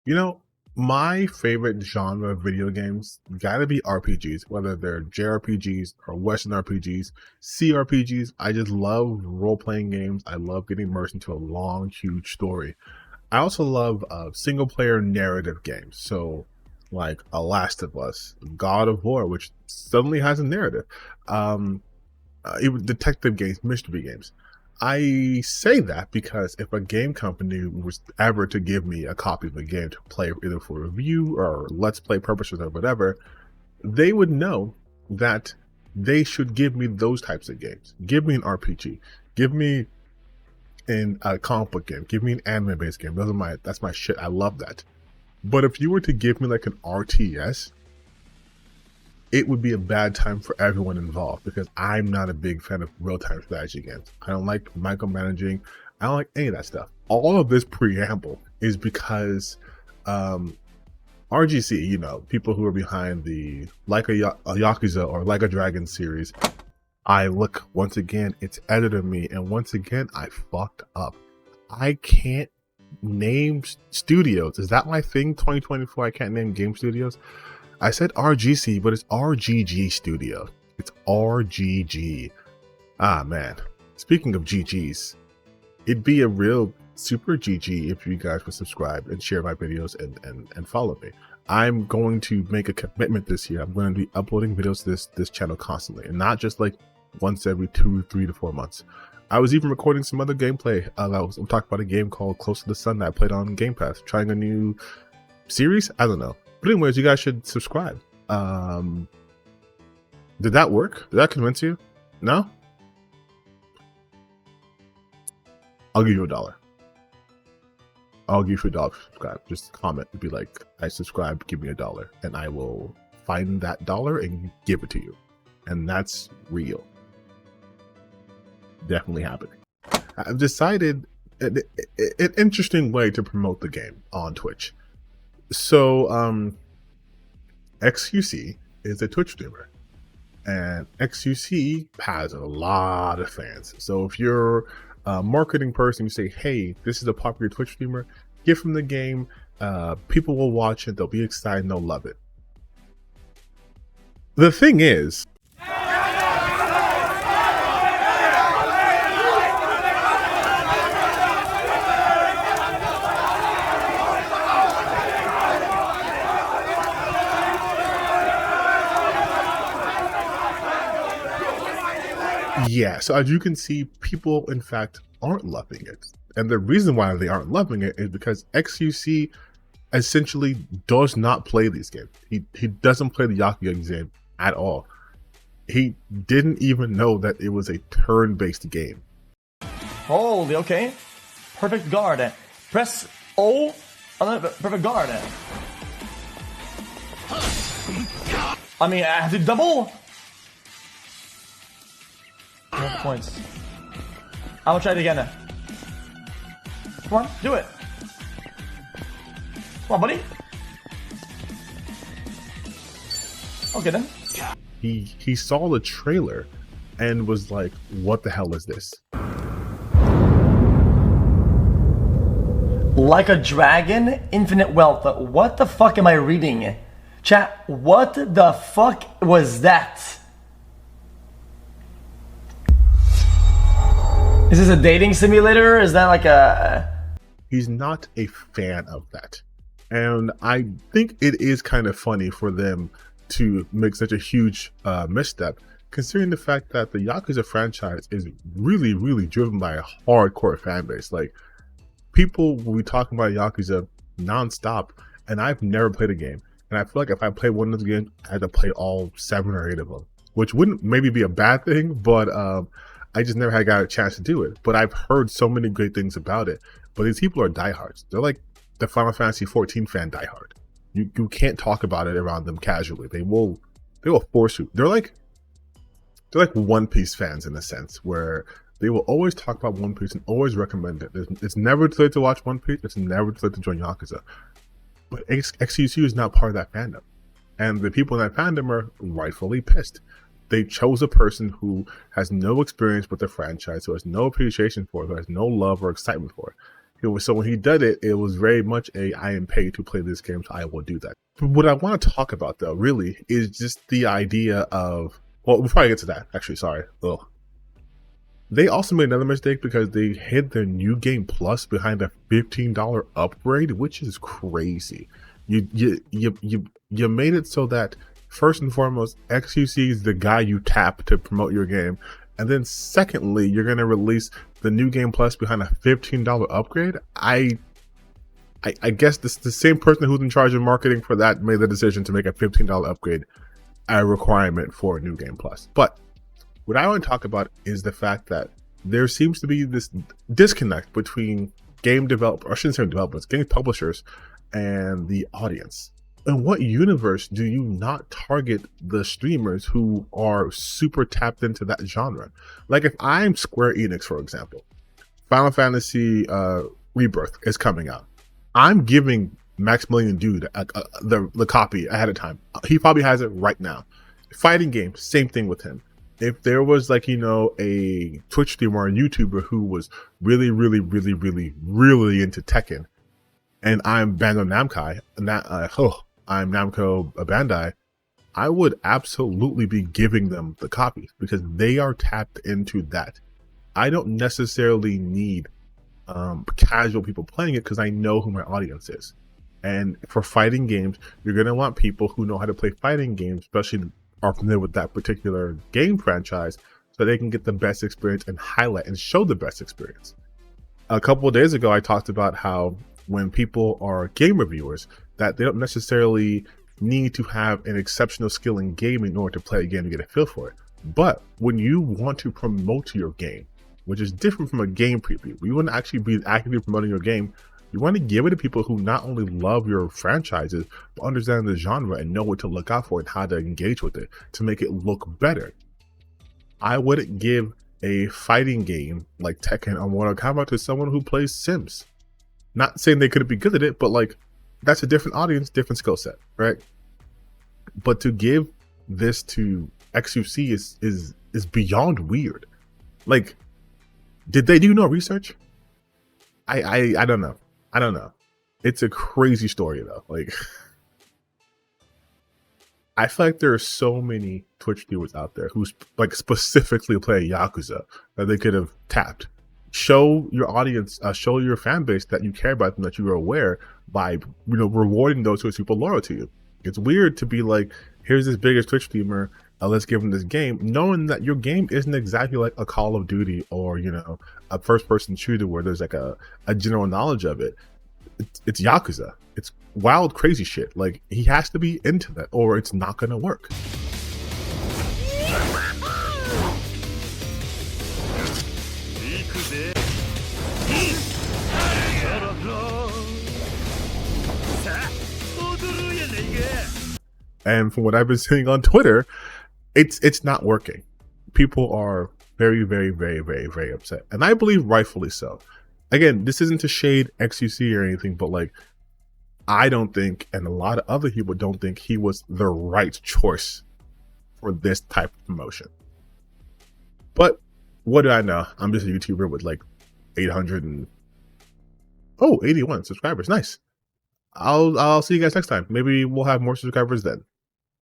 You know, my favorite genre of video games gotta be RPGs, whether they're JRPGs or Western RPGs, CRPGs. I just love role playing games. I love getting immersed into a long, huge story. I also love single player narrative games. So, like A Last of Us, God of War, which suddenly has a narrative. Um, Even detective games, mystery games. I say that because if a game company was ever to give me a copy of a game to play either for review or let's play purposes or whatever, they would know that they should give me those types of games. Give me an RPG. Give me a comic book game. Give me an anime based game. That's my shit. I love that. But if you were to give me like an RTS, it would be a bad time for everyone involved because I'm not a big fan of real-time strategy games. I don't like micromanaging. I don't like any of that stuff. All of this preamble is because RGC, people who are behind the like a Yakuza or like a Dragon series, I look, once again, it's edited me, and once again, I fucked up. I can't name studios. Is that my thing, 2024? I can't name game studios? I said RGC, but it's RGG Studios. It's RGG. Ah, man. Speaking of GGs, it'd be a real super GG if you guys would subscribe and share my videos and follow me. I'm going to make a commitment this year. I'm going to be uploading videos to this channel constantly, and not just like once every 2, 3 to 4 months. I was even recording some other gameplay. I'm talking about a game called Close to the Sun that I played on Game Pass. Trying a new series? I don't know. But anyways, you guys should subscribe. Did that work? Did that convince you? No? I'll give you $1. I'll give you $1 to subscribe. Just comment and be like, I subscribe, give me $1. And I will find that dollar and give it to you. And that's real. Definitely happening. I've decided an interesting way to promote the game on Twitch. So, XQC is a Twitch streamer, and XQC has a lot of fans. So if you're a marketing person, you say, hey, this is a popular Twitch streamer, give them the game, people will watch it, they'll be excited, and they'll love it. The thing is, yeah, so as you can see, people, in fact, aren't loving it. And the reason why they aren't loving it is because XQC essentially does not play these games. He doesn't play the Yakuza game at all. He didn't even know that it was a turn-based game. Holy, okay. Perfect guard. Press O on the perfect guard. I mean, I have to double. No points. I will try it again. Come on, do it. Come on, buddy. Okay then. He saw the trailer and was like, what the hell is this? Like a Dragon, Infinite Wealth. What the fuck am I reading? Chat, what the fuck was that? Is this a dating simulator? Is that like a... He's not a fan of that. And I think it is kind of funny for them to make such a huge misstep, considering the fact that the Yakuza franchise is really, really driven by a hardcore fan base. Like, people will be talking about Yakuza nonstop, and I've never played a game. And I feel like if I play one of those games, I had to play all 7 or 8 of them, which wouldn't maybe be a bad thing, but I just never had got a chance to do it. But I've heard so many great things about it. But these people are diehards. They're like the Final Fantasy 14 fan diehard. You can't talk about it around them casually. They will force you. They're like One Piece fans in a sense, where they will always talk about One Piece and always recommend it. It's never too late to watch One Piece. It's never too late to join Yakuza. But XQC is not part of that fandom. And the people in that fandom are rightfully pissed. They chose a person who has no experience with the franchise, who has no appreciation for it, who has no love or excitement for it. So when he did it, it was very much I am paid to play this game, so I will do that. But what I want to talk about though, really, is just the idea of, well, before I get to that, actually, sorry. Ugh. They also made another mistake because they hid their new game plus behind a $15 upgrade, which is crazy. You made it so that first and foremost, XQC is the guy you tap to promote your game, and then secondly, you're gonna release the new game plus behind a $15 upgrade. I guess the same person who's in charge of marketing for that made the decision to make a $15 upgrade a requirement for a new game plus. But what I want to talk about is the fact that there seems to be this disconnect between game developers, I shouldn't say developers, game publishers, and the audience. In what universe do you not target the streamers who are super tapped into that genre? Like if I'm Square Enix, for example, Final Fantasy Rebirth is coming out. I'm giving Maximilian Dude the copy ahead of time. He probably has it right now. Fighting game, same thing with him. If there was like, a Twitch streamer or a YouTuber who was really into Tekken, and I'm Bandai Namco, I'm Namco Bandai, I would absolutely be giving them the copies because they are tapped into that. I don't necessarily need casual people playing it because I know who my audience is. And for fighting games, you're going to want people who know how to play fighting games, especially are familiar with that particular game franchise, so they can get the best experience and highlight and show the best experience. A couple of days ago, I talked about how when people are game reviewers, that they don't necessarily need to have an exceptional skill in gaming in order to play a game to get a feel for it. But when you want to promote your game, which is different from a game preview, you want to actually be actively promoting your game, you want to give it to people who not only love your franchises, but understand the genre and know what to look out for and how to engage with it to make it look better. I wouldn't give a fighting game like Tekken or Mortal Kombat to someone who plays Sims. Not saying they couldn't be good at it, but like that's a different audience, different skill set, right? But to give this to XUC is beyond weird. Like, did they do no research? I don't know. I don't know. It's a crazy story though. Like, I feel like there are so many Twitch viewers out there who like specifically play Yakuza that they could have tapped. Show your audience, show your fan base that you care about them, that you are aware by rewarding those who are super loyal to you. It's weird to be like, here's this biggest Twitch streamer, let's give them this game, knowing that your game isn't exactly like a Call of Duty or a first-person shooter where there's like a general knowledge of it. It's Yakuza. It's wild, crazy shit. Like, he has to be into that or it's not gonna work. And from what I've been seeing on Twitter, it's not working. People are very upset, and I believe rightfully so. Again, this isn't to shade XUC or anything, but like, I don't think, and a lot of other people don't think, he was the right choice for this type of promotion. But what do I know? I'm just a YouTuber with like 81 subscribers. Nice. I'll see you guys next time. Maybe we'll have more subscribers then.